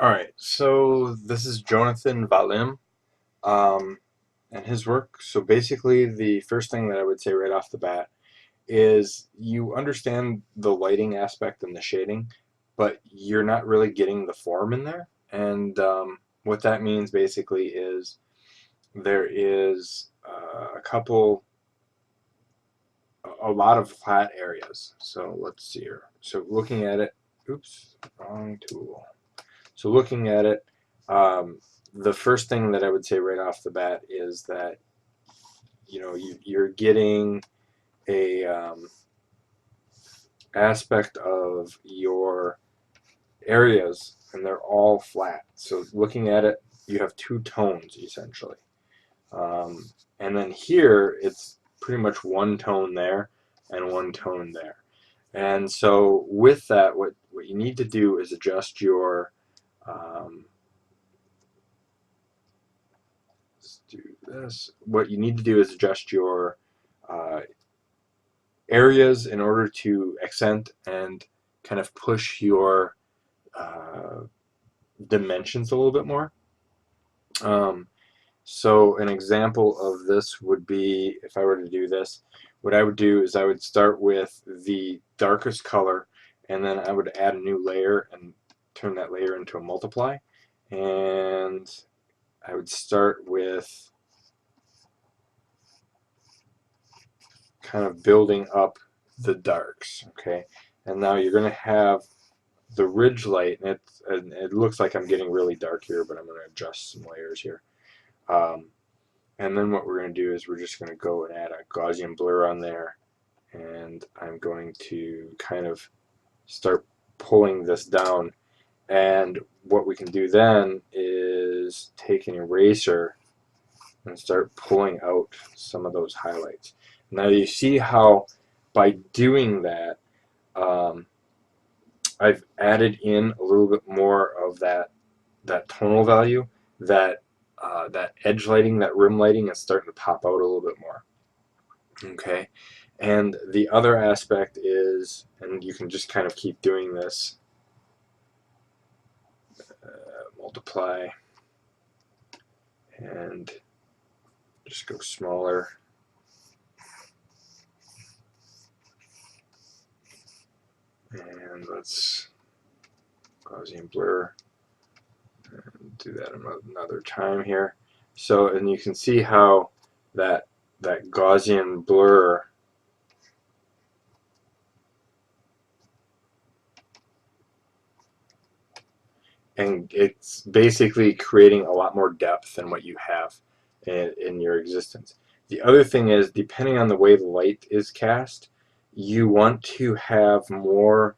Alright, so this is Jhonatan Valim um, and his work. So basically, the first thing that I would say right off the bat is you understand the lighting aspect and the shading, but you're not really getting the form in there. And what that means basically is there is a lot of flat areas. So let's see here. So looking at it, oops, wrong tool. So looking at it, the first thing that I would say right off the bat is that you're getting a aspect of your areas, and they're all flat. So looking at it, you have two tones essentially, and then here it's pretty much one tone there and one tone there. And so with that, what you need to do is adjust your let's do this. What you need to do is adjust your uh, areas in order to accent and kind of push your uh, dimensions a little bit more. Um, so an example of this would be, if I were to do this, what I would do is I would start with the darkest color, and then I would add a new layer and turn that layer into a multiply. And I would start with kind of building up the darks, okay? And now you're going to have the ridge light, and it looks like I'm getting really dark here, but I'm going to adjust some layers here. Um, and then what we're going to do is we're just going to go and add a Gaussian blur on there, and I'm going to kind of start pulling this down. And what we can do then is take an eraser and start pulling out some of those highlights. Now you see how by doing that, um, I've added in a little bit more of that tonal value, that edge lighting, that rim lighting is starting to pop out a little bit more. Okay, and the other aspect is, and you can just kind of keep doing this, multiply, and just go smaller. And let's Gaussian blur and do that another time here. So, and you can see how that Gaussian blur and it's basically creating a lot more depth than what you have in your existence. The other thing is, depending on the way the light is cast, you want to have more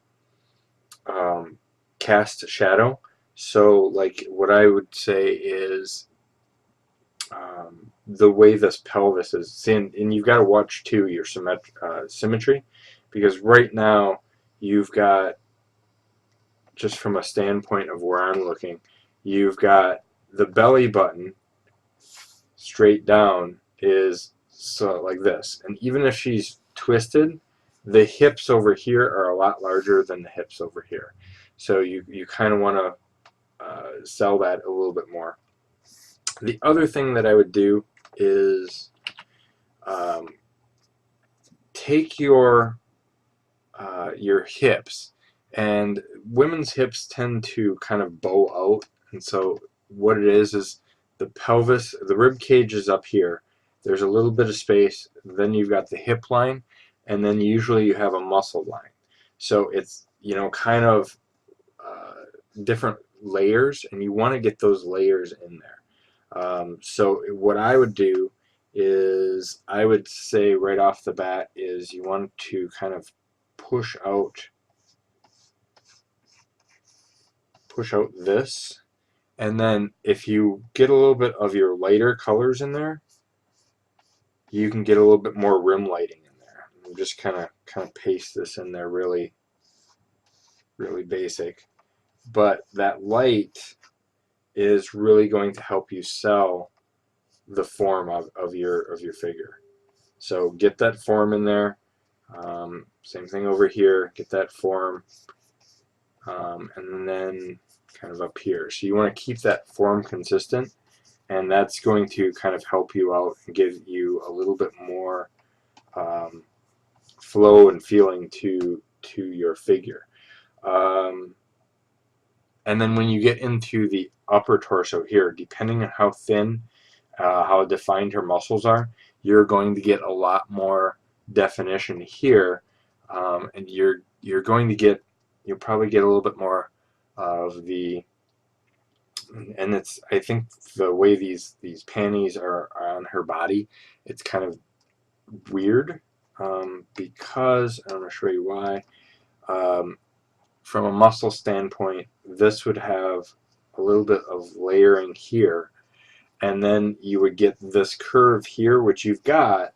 cast shadow. So like what I would say is the way this pelvis is, and you've got to watch too your symmetry, because right now you've got, just from a standpoint of where I'm looking, you've got the belly button straight down is so like this, and even if she's twisted, the hips over here are a lot larger than the hips over here. So you kind of want to sell that a little bit more. The other thing that I would do is um, take your hips, and women's hips tend to kind of bow out, and so what it is the pelvis, the rib cage is up here. There's a little bit of space. Then you've got the hip line, and then usually you have a muscle line. So it's kind of different layers, and you want to get those layers in there. So what I would do is I would say right off the bat is you want to kind of push out this, and then if you get a little bit of your lighter colors in there, you can get a little bit more rim lighting in there. And just kind of paste this in there, really basic, but that light is really going to help you sell the form of your figure. So get that form in there. Same thing over here. Get that form, and then kind of up here. So you want to keep that form consistent, and that's going to kind of help you out and give you a little bit more flow and feeling to your figure. And then when you get into the upper torso here, depending on how thin, how defined her muscles are, you're going to get a lot more definition here, and you're going to get, you'll probably get a little bit more of the, and it's, I think the way these panties are on her body, it's kind of weird, because I'm going to show you why. From a muscle standpoint, this would have a little bit of layering here, and then you would get this curve here, which you've got,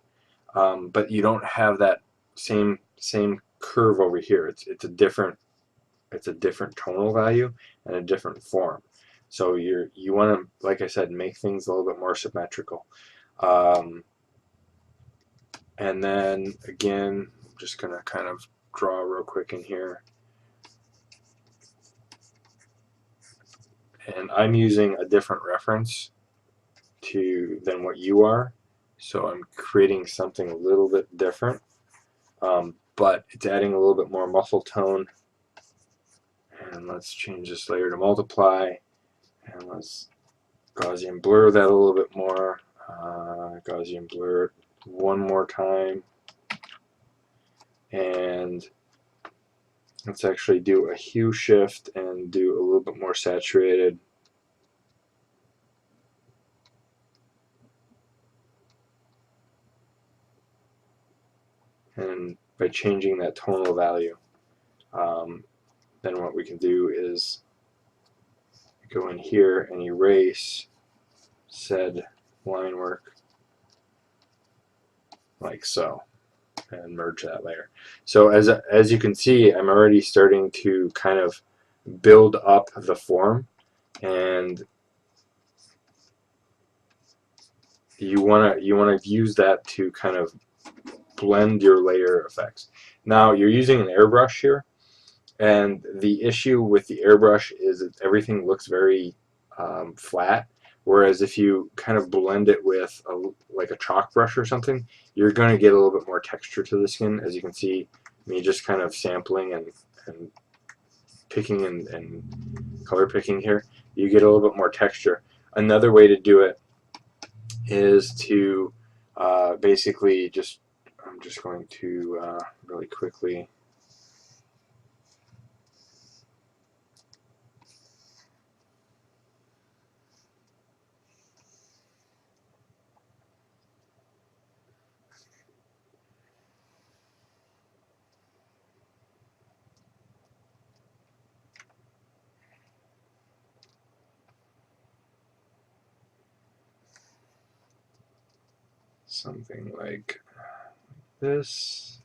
but you don't have that same curve over here. It's a different tonal value and a different form. So you want to, like I said, make things a little bit more symmetrical. And then again, I'm just going to kind of draw real quick in here. And I'm using a different reference than what you are, so I'm creating something a little bit different, but it's adding a little bit more muscle tone. And let's change this layer to multiply, and let's Gaussian blur that a little bit more. Gaussian blur it one more time, and let's actually do a hue shift and do a little bit more saturated. And by changing that tonal value, then what we can do is go in here and erase said line work like so, and merge that layer. So as you can see, I'm already starting to kind of build up the form, and you want to use that to kind of blend your layer effects. Now you're using an airbrush here, and the issue with the airbrush is that everything looks very flat, whereas if you kind of blend it with like a chalk brush or something, you're going to get a little bit more texture to the skin. As you can see, me just kind of sampling and picking and color picking here, you get a little bit more texture. Another way to do it is to basically just, I'm just going to really quickly something like this.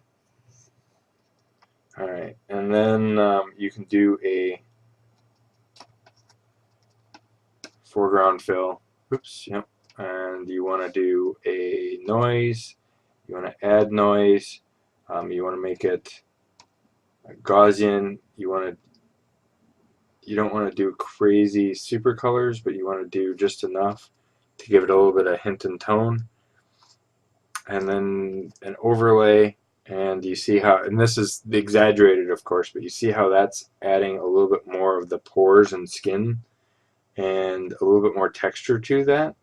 Alright, and then you can do a foreground fill. Oops, yep. And you want to do a noise. You want to add noise. You want to make it Gaussian. You don't want to do crazy super colors, but you want to do just enough to give it a little bit of hint and tone. And then an overlay, and you see how, and this is exaggerated of course, but you see how that's adding a little bit more of the pores and skin and a little bit more texture to that,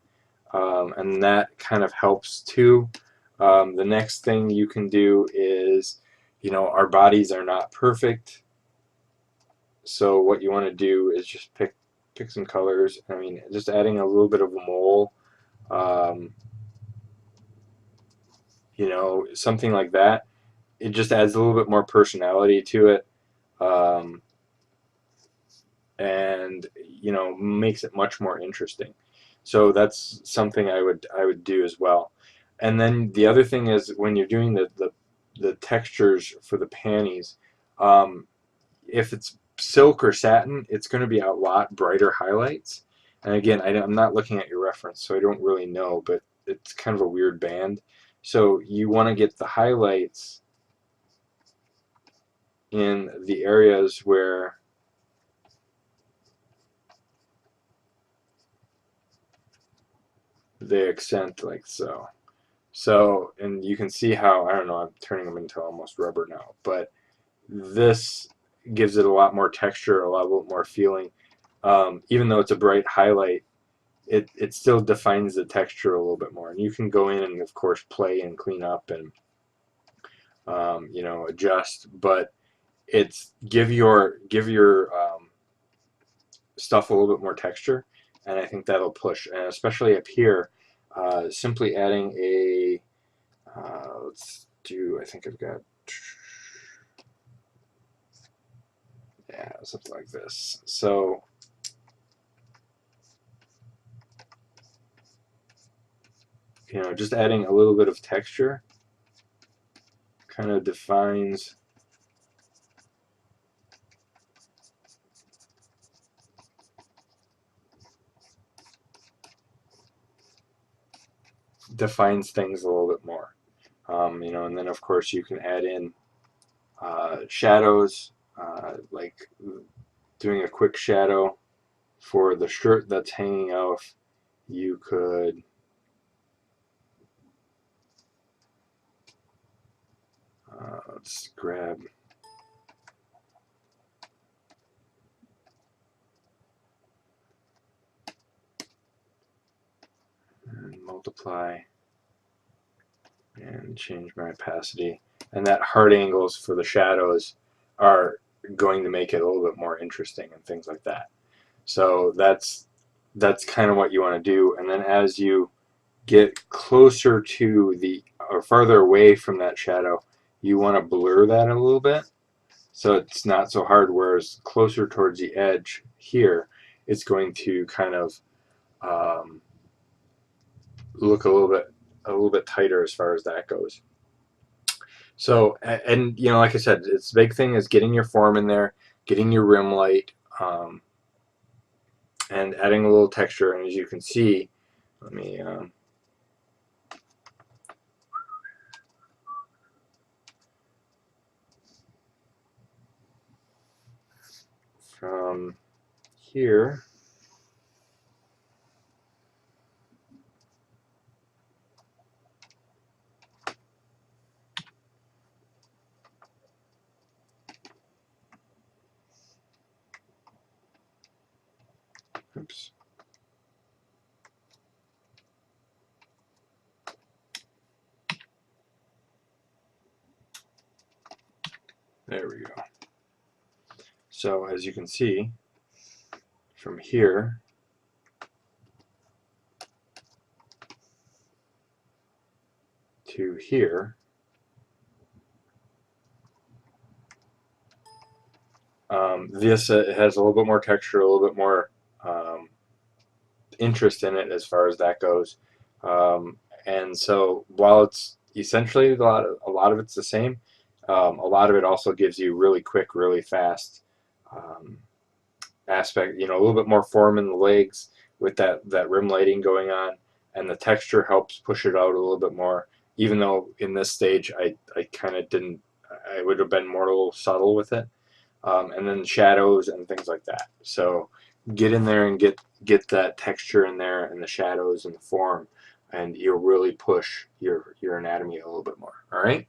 and that kind of helps too. The next thing you can do is, our bodies are not perfect, so what you want to do is just pick some colors. I mean, just adding a little bit of a mole, something like that. It just adds a little bit more personality to it, and makes it much more interesting. So that's something I would do as well. And then the other thing is, when you're doing the textures for the panties, if it's silk or satin, it's going to be a lot brighter highlights. And again, I'm not looking at your reference, so I don't really know, but it's kind of a weird band. So you want to get the highlights in the areas where the accent like so. So, and you can see how, I don't know, I'm turning them into almost rubber now, but this gives it a lot more texture, a lot more feeling. Even though it's a bright highlight, it still defines the texture a little bit more. And you can go in and, of course, play and clean up and, you know, adjust, but it's give your stuff a little bit more texture, and I think that'll push. And especially up here, simply adding a let's do. I think I've got yeah, something like this. So you know, just adding a little bit of texture kind of defines things a little bit more. You know, and then of course you can add in shadows, like doing a quick shadow for the shirt that's hanging off. You could let's grab and multiply and change my opacity. And that hard angles for the shadows are going to make it a little bit more interesting and things like that. So that's kind of what you want to do. And then as you get closer to the or farther away from that shadow, you want to blur that a little bit so it's not so hard. Whereas closer towards the edge here, it's going to kind of look a little bit tighter as far as that goes. So, and you know, like I said, it's the big thing is getting your form in there, getting your rim light, and adding a little texture. And as you can see, let me from here. Oops. There we go. So as you can see, from here to here, this has a little bit more texture, a little bit more interest in it as far as that goes. And so while it's essentially a lot of it's the same, a lot of it also gives you really quick, really fast aspect. You know, a little bit more form in the legs with that rim lighting going on, and the texture helps push it out a little bit more. Even though in this stage I kind of didn't, I would have been more a little subtle with it. And then shadows and things like that. So get in there and get that texture in there and the shadows and the form, and you'll really push your anatomy a little bit more. All right.